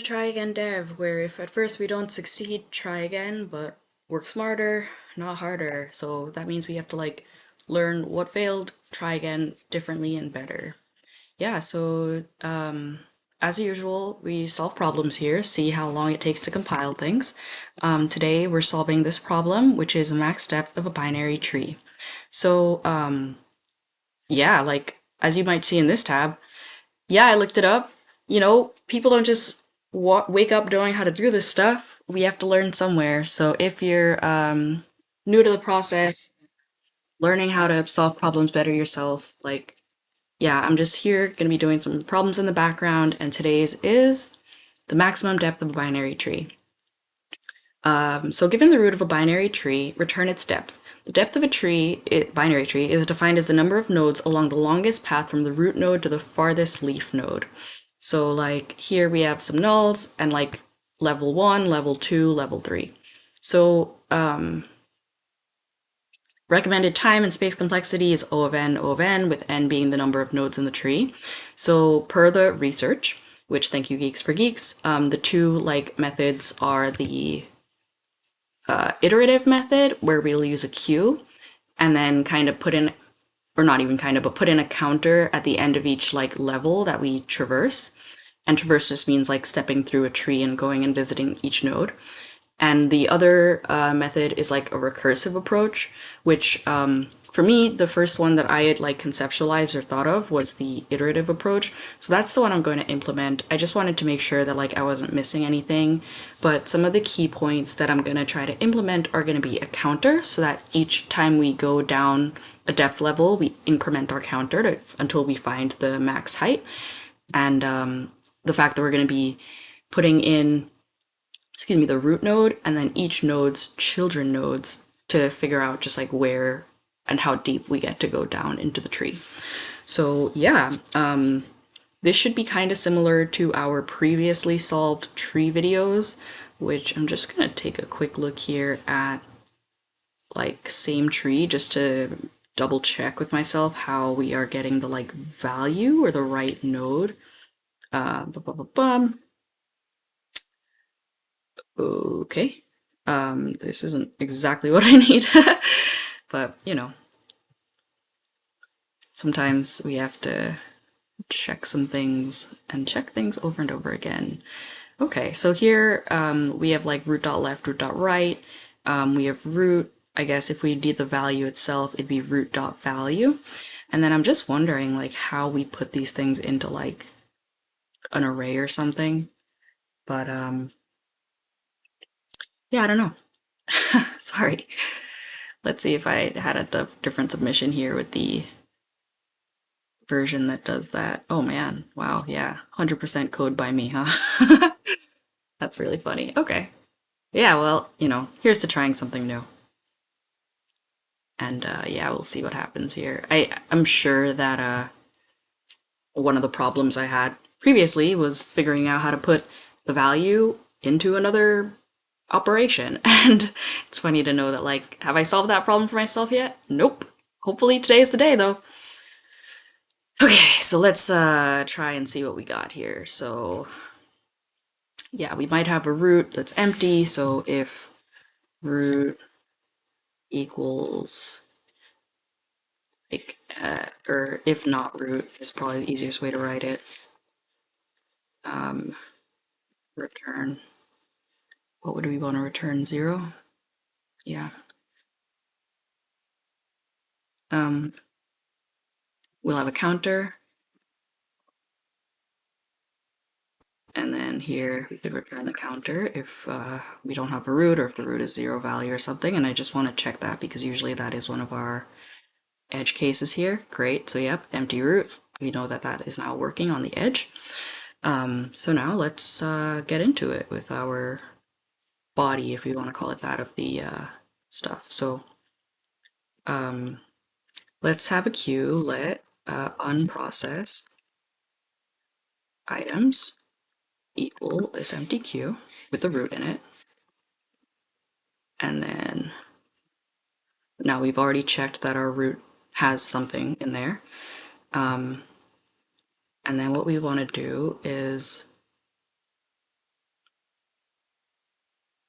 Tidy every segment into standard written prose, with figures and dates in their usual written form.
Try again dev, where if at first we don't succeed, try again, but work smarter, not harder. So that means we have to like learn what failed, try again differently and better. Yeah, so as usual, we solve problems here, see how long it takes to compile things. Today we're solving this problem, which is max depth of a binary tree. So yeah, like as you might see in this tab, yeah, I looked it up. People don't just wake up knowing how to do this stuff. We have to learn somewhere. So if you're new to the process, learning how to solve problems better yourself, like, yeah, I'm just here going to be doing some problems in the background, and today's is the maximum depth of a binary tree. So given the root of a binary tree, return its depth. The depth of a binary tree, is defined as the number of nodes along the longest path from the root node to the farthest leaf node. So like here we have some nulls and like level 1, level 2, level 3. So recommended time and space complexity is O of n, with n being the number of nodes in the tree. So per the research, which thank you Geeks for Geeks, the two like methods are the iterative method, where we'll use a queue and then kind of put in, or not even kind of, but put in a counter at the end of each like level that we traverse. And traverse just means like stepping through a tree and going and visiting each node. And the other method is like a recursive approach, which for me, the first one that I had like conceptualized or thought of was the iterative approach. So that's the one I'm going to implement. I just wanted to make sure that like I wasn't missing anything. But some of the key points that I'm going to try to implement are going to be a counter, so that each time we go down a depth level, we increment our counter until we find the max height. And the fact that we're going to be putting in the root node and then each node's children nodes to figure out just like where and how deep we get to go down into the tree. So yeah, this should be kind of similar to our previously solved tree videos, which I'm just gonna take a quick look here at like same tree just to double check with myself how we are getting the like value or the right node. Okay. This isn't exactly what I need, but sometimes we have to check some things and check things over and over again. Okay, so here we have like root.left, root.right. We have root. I guess if we need the value itself, it'd be root.value. And then I'm just wondering like how we put these things into like an array or something. But yeah, I don't know. Sorry. Let's see if I had a different submission here with the version that does that. Oh man, wow, yeah, 100% code by me, huh? That's really funny. Okay. Yeah, well, here's to trying something new. And yeah, we'll see what happens here. I'm sure that one of the problems I had previously was figuring out how to put the value into another operation. And it's funny to know that, like, have I solved that problem for myself yet? Nope. Hopefully today's the day, though. Okay, so let's try and see what we got here. So yeah, we might have a root that's empty. So if root equals like, or if not root is probably the easiest way to write it. Return, what would we want to return? 0? Yeah. We'll have a counter. And then here we could return the counter if we don't have a root, or if the root is 0 value or something. And I just want to check that because usually that is one of our edge cases here. Great, so yep, empty root. We know that that is now working on the edge. So now let's get into it with our body, if we want to call it that, of the stuff. So let's have a queue, let unprocessed items equal this empty queue with the root in it. And then now we've already checked that our root has something in there. And then what we want to do is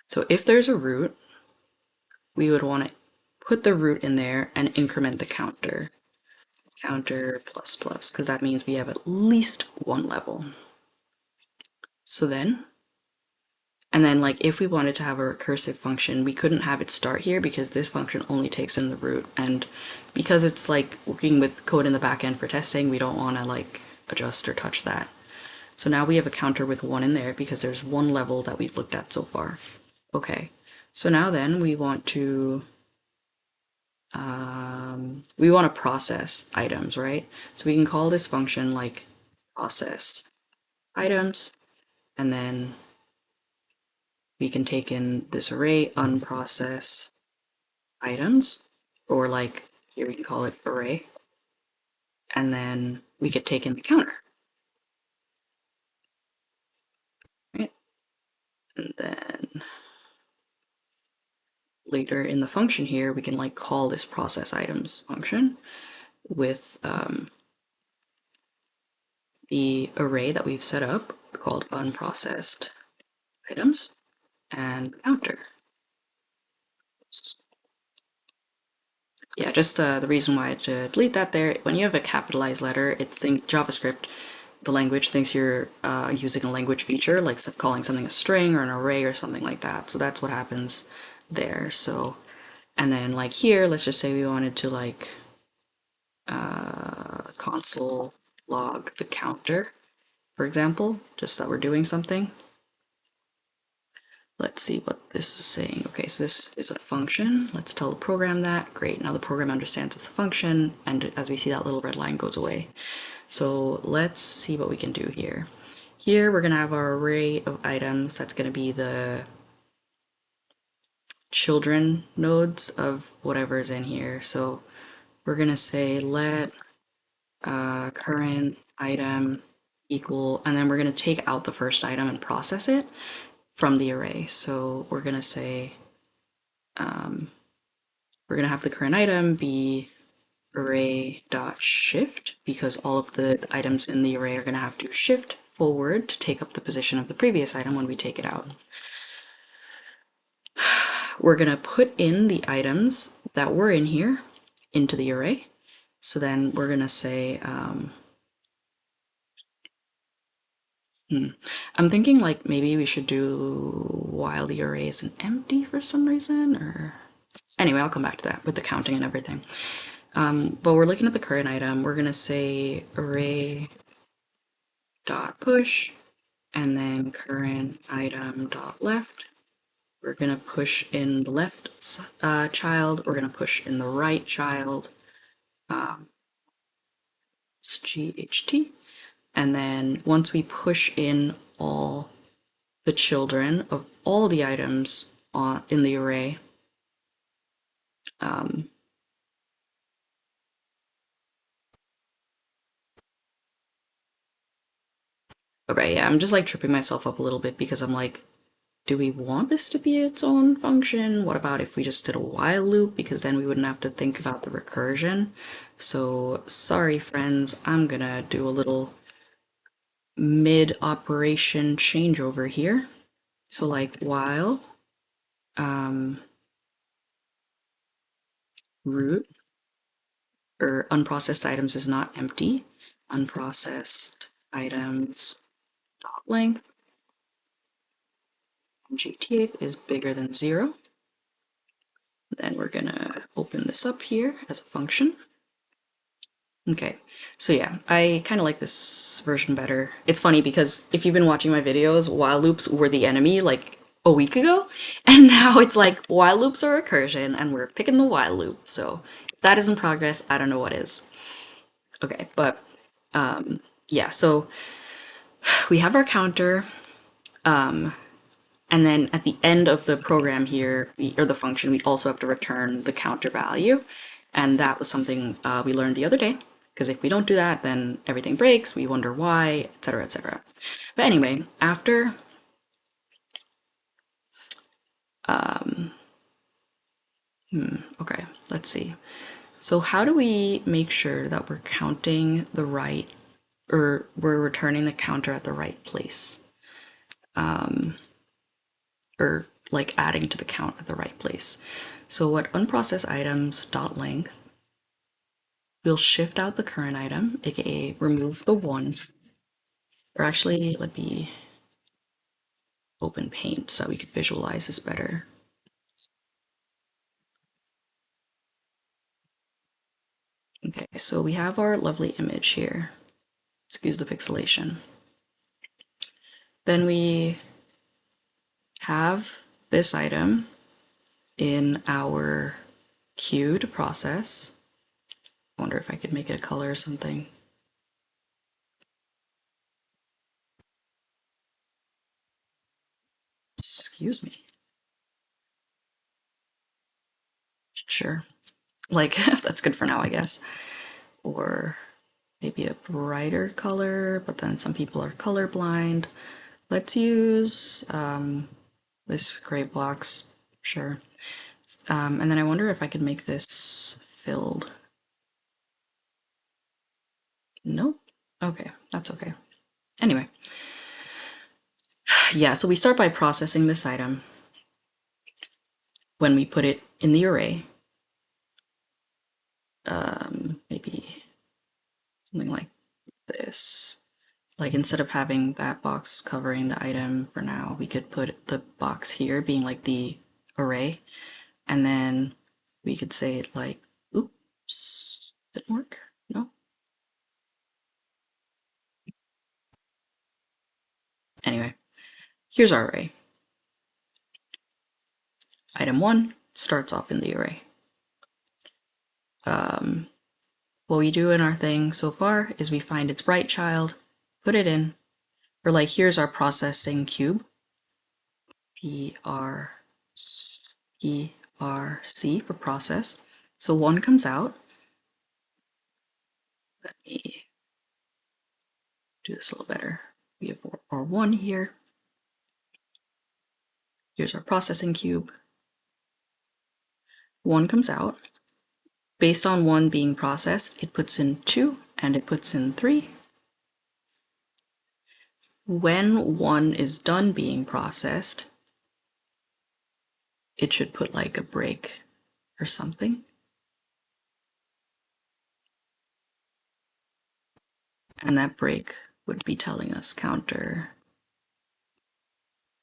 So if there's a root, we would want to put the root in there and increment the counter. Counter plus plus, because that means we have at least one level. So then, and then like if we wanted to have a recursive function, we couldn't have it start here because this function only takes in the root. And because it's like working with code in the back end for testing, we don't want to like adjust or touch that. So now we have a counter with one in there because there's one level that we've looked at so far. Okay, so now then we want to process items, right? So we can call this function like process items, and then we can take in this array unprocessed items, or like here we can call it array, and then we could take in the counter, right? And then later in the function here, we can like call this process items function with the array that we've set up called unprocessed items and counter. Yeah, just the reason why I had to delete that there, when you have a capitalized letter, it thinks JavaScript, the language, thinks you're using a language feature, like calling something a string or an array or something like that. So that's what happens there. So, and then like here, let's just say we wanted to like console log the counter, for example, just that we're doing something. Let's see what this is saying. Okay, so this is a function. Let's tell the program that. Great, now the program understands it's a function, and as we see, that little red line goes away. So let's see what we can do here. Here we're gonna have our array of items. That's gonna be the children nodes of whatever is in here. So we're gonna say let current item equal, and then we're gonna take out the first item and process it from the array. So we're gonna say we're gonna have the current item be array.shift because all of the items in the array are gonna have to shift forward to take up the position of the previous item when we take it out. We're gonna put in the items that were in here into the array. So then we're gonna say, I'm thinking like maybe we should do while the array isn't empty for some reason, or anyway, I'll come back to that with the counting and everything. But we're looking at the current item. We're gonna say array dot push, and then current item dot left. We're gonna push in the left child. We're gonna push in the right child. It's GHT. And then once we push in all the children of all the items in the array, okay, yeah, I'm just like tripping myself up a little bit because I'm like, do we want this to be its own function? What about if we just did a while loop? Because then we wouldn't have to think about the recursion. So sorry, friends, I'm gonna do a little mid-operation changeover here. So like while root or unprocessed items is not empty, unprocessed items dot length GT is bigger than 0. Then we're gonna open this up here as a function. Okay, so yeah, I kind of like this version better. It's funny because if you've been watching my videos, while loops were the enemy like a week ago, and now it's like while loops are recursion and we're picking the while loop. So if that is in progress, I don't know what is. Okay, but yeah, so we have our counter, and then at the end of the program here, or the function, we also have to return the counter value. And that was something we learned the other day, because if we don't do that, then everything breaks, we wonder why, etc., etc. But anyway, after okay, let's see. So how do we make sure that we're counting the right, or we're returning the counter at the right place? Or like adding to the count at the right place. So what unprocessed items dot length, we'll shift out the current item, aka remove the one, or actually let me open Paint so we could visualize this better. Okay, so we have our lovely image here. Excuse the pixelation. Then we have this item in our queue to process. I wonder if I could make it a color or something. Excuse me. Sure. Like, that's good for now, I guess. Or maybe a brighter color, but then some people are colorblind. Let's use this gray box, sure. And then I wonder if I could make this filled. Nope. Okay, that's okay. Anyway. Yeah, so we start by processing this item when we put it in the array. Maybe something like this. Like instead of having that box covering the item for now, we could put the box here being like the array. And then we could say it like, oops, didn't work? No? Anyway, here's our array. Item 1 starts off in the array. What we do in our thing so far is we find its right child, put it in, or like here's our processing cube, PRC for process. So 1 comes out. Let me do this a little better. We have our 1 here. Here's our processing cube. 1 comes out. Based on 1 being processed, it puts in 2 and it puts in 3. When 1 is done being processed, it should put like a break or something. And that break would be telling us counter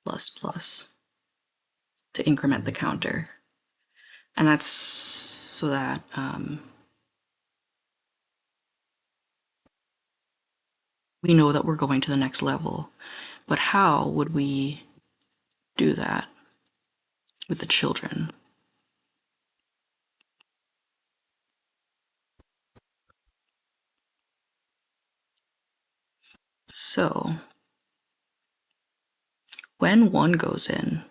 plus plus to increment the counter. And that's so that we know that we're going to the next level. But how would we do that with the children? So when 1 goes in,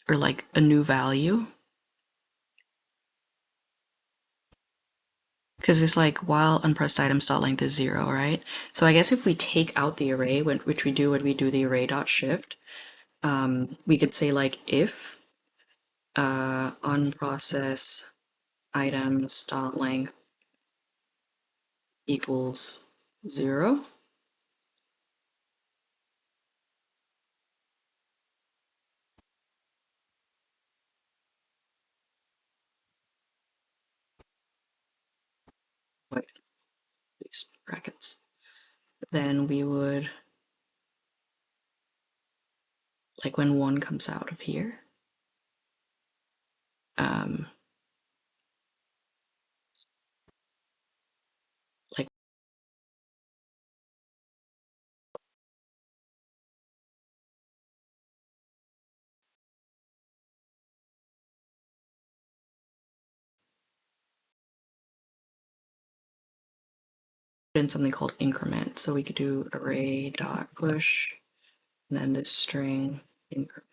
or like a new value, because it's like while unpressed items dot length is 0, right? So I guess if we take out the array, which we do when we do the array dot shift, we could say like if unprocessed items dot length equals 0. Wait, these brackets. Then we would, like when 1 comes out of here, like in something called increment. So we could do array dot push, and then this string increment.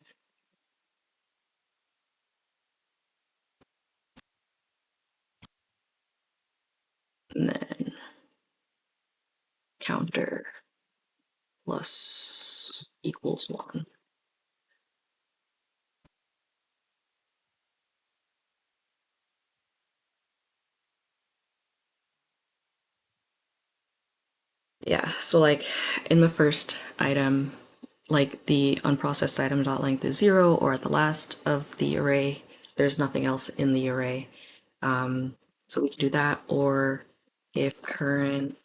And then counter plus equals 1. Yeah, so like in the first item, like the unprocessed item dot length is 0, or at the last of the array, there's nothing else in the array. So we can do that, or if current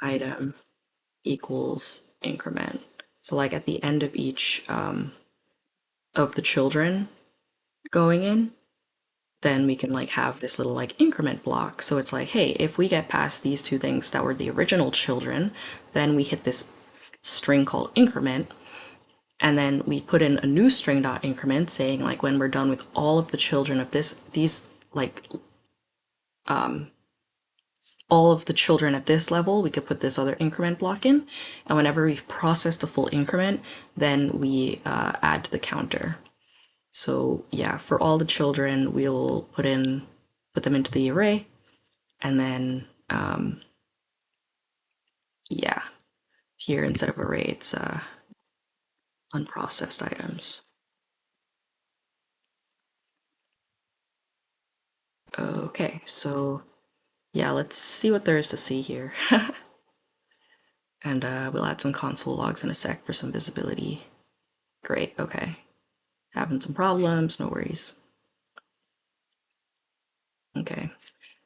item equals increment. So like at the end of each of the children going in, then we can like have this little like increment block. So it's like, hey, if we get past these two things that were the original children, then we hit this string called increment, and then we put in a new string dot increment saying like when we're done with all of the children of these like all of the children at this level, we could put this other increment block in, and whenever we've processed a full increment, then we add to the counter. So yeah, for all the children, we'll put them into the array, and then yeah, here instead of array, it's unprocessed items. Okay, so yeah, let's see what there is to see here. And we'll add some console logs in a sec for some visibility. Great, okay. Having some problems, no worries. Okay.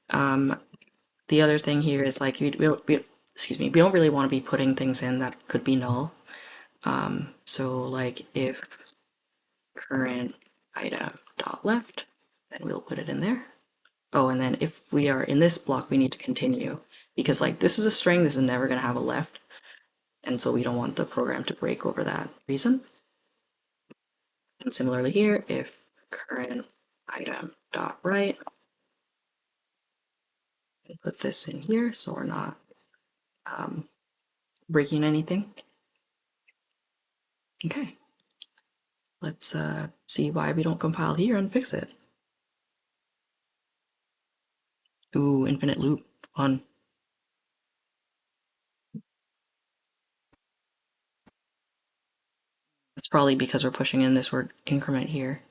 The other thing here is like, excuse me, we don't really want to be putting things in that could be null. So like if current item dot left, then we'll put it in there. Oh, and then if we are in this block, we need to continue, because like this is a string, this is never going to have a left, and so we don't want the program to break over that reason. And similarly here, if current item dot right, and put this in here so we're not breaking anything. Okay, let's see why we don't compile here and fix it. Ooh, infinite loop, fun. It's probably because we're pushing in this word increment here.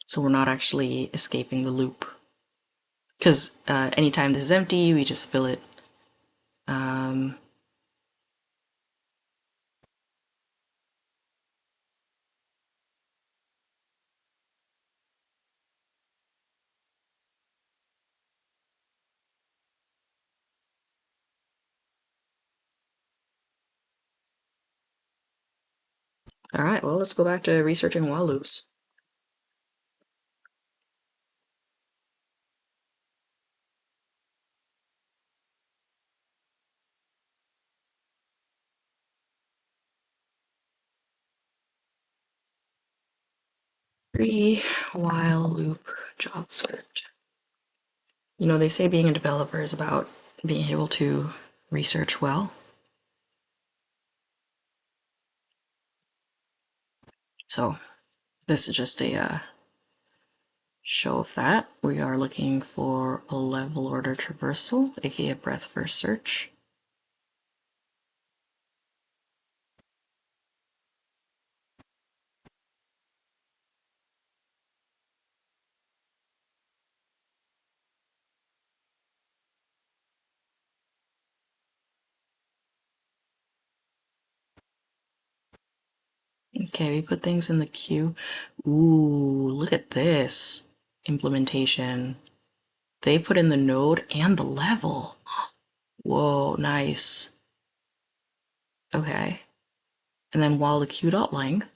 So we're not actually escaping the loop. Because anytime this is empty, we just fill it. All right, well, let's go back to researching while loops. While loop JavaScript. You know, they say being a developer is about being able to research well. So this is just a show of that. We are looking for a level order traversal, aka a breadth first search. Okay, we put things in the queue. Ooh, look at this implementation. They put in the node and the level. Whoa, nice. Okay. And then while the queue.length,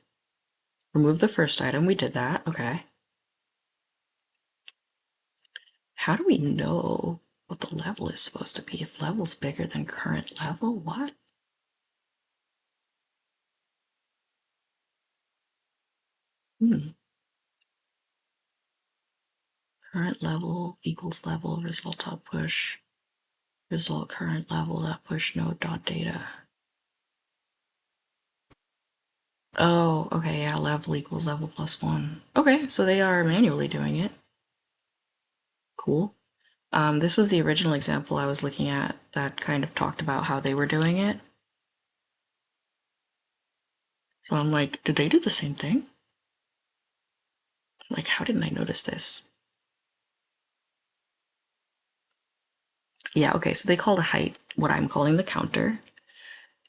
remove the first item. We did that. Okay. How do we know what the level is supposed to be if level's bigger than current level? What? Current level equals level result dot push result current level dot push node dot data. Oh, okay, yeah, level equals level plus 1. Okay, so they are manually doing it. Cool. This was the original example I was looking at that kind of talked about how they were doing it. So I'm like, did they do the same thing? Like, how didn't I notice this? Yeah, okay, so they call the height what I'm calling the counter.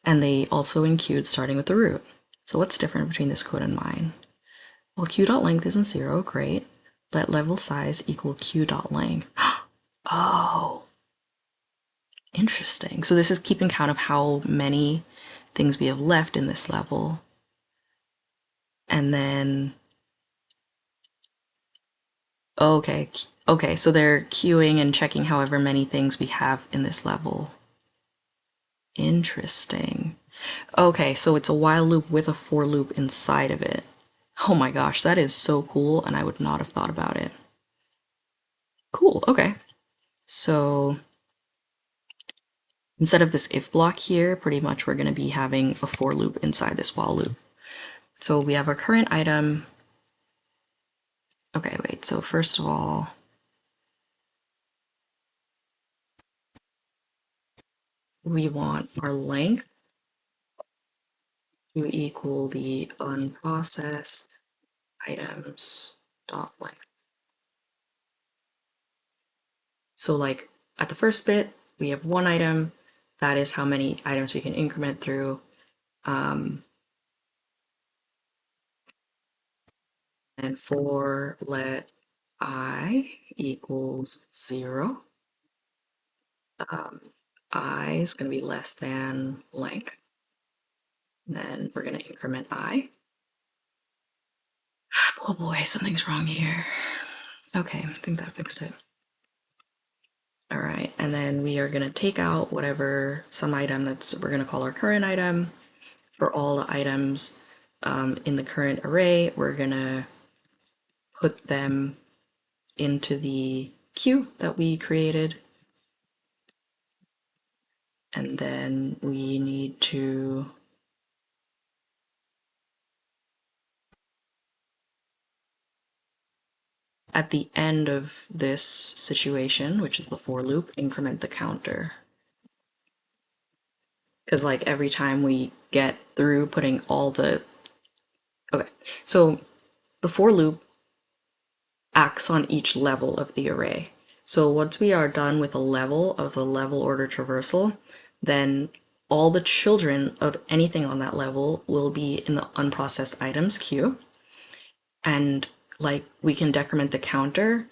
And they also enqueued starting with the root. So what's different between this code and mine? Well, q.length isn't 0, great. Let level size equal q.length. Oh, interesting. So this is keeping count of how many things we have left in this level. And then, okay, so they're queuing and checking however many things we have in this level. Interesting. Okay, so it's a while loop with a for loop inside of it. Oh my gosh, that is so cool, and I would not have thought about it. Cool, okay. So instead of this if block here, pretty much we're going to be having a for loop inside this while loop. So we have our current item. Okay, wait, so first of all, we want our length to equal the unprocessed items dot length. So like at the first bit, we have one item. That is how many items we can increment through. And for let I equals 0, I is going to be less than length. Then we're going to increment I. Oh boy, something's wrong here. Okay, I think that fixed it. All right, and then we are going to take out whatever some item we're going to call our current item. For all the items in the current array, we're going to put them into the queue that we created. And then we need to at the end of this situation, which is the for loop, increment the counter. Because like every time we get through putting all the... Okay, so the for loop acts on each level of the array. So once we are done with a level of the level order traversal, then all the children of anything on that level will be in the unprocessed items queue. And like we can decrement the counter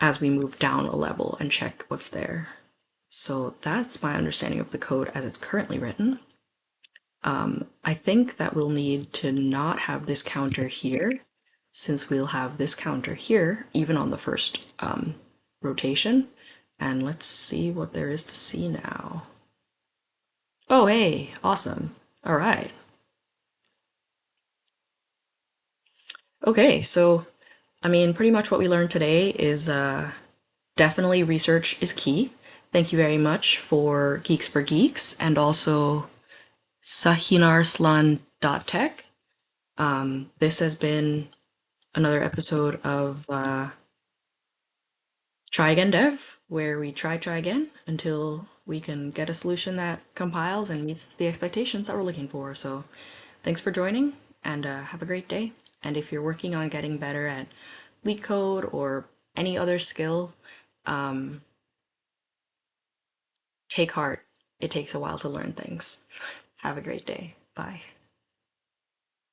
as we move down a level and check what's there. So that's my understanding of the code as it's currently written. I think that we'll need to not have this counter here, since we'll have this counter here, even on the first rotation. And let's see what there is to see now. Oh, hey, awesome. All right. Okay, so, I mean, pretty much what we learned today is definitely research is key. Thank you very much for Geeks for Geeks and also Sahinarslan.tech. This has been another episode of Try Again Dev, where we try again until we can get a solution that compiles and meets the expectations that we're looking for. So thanks for joining and have a great day. And if you're working on getting better at LeetCode or any other skill, take heart. It takes a while to learn things. Have a great day. Bye.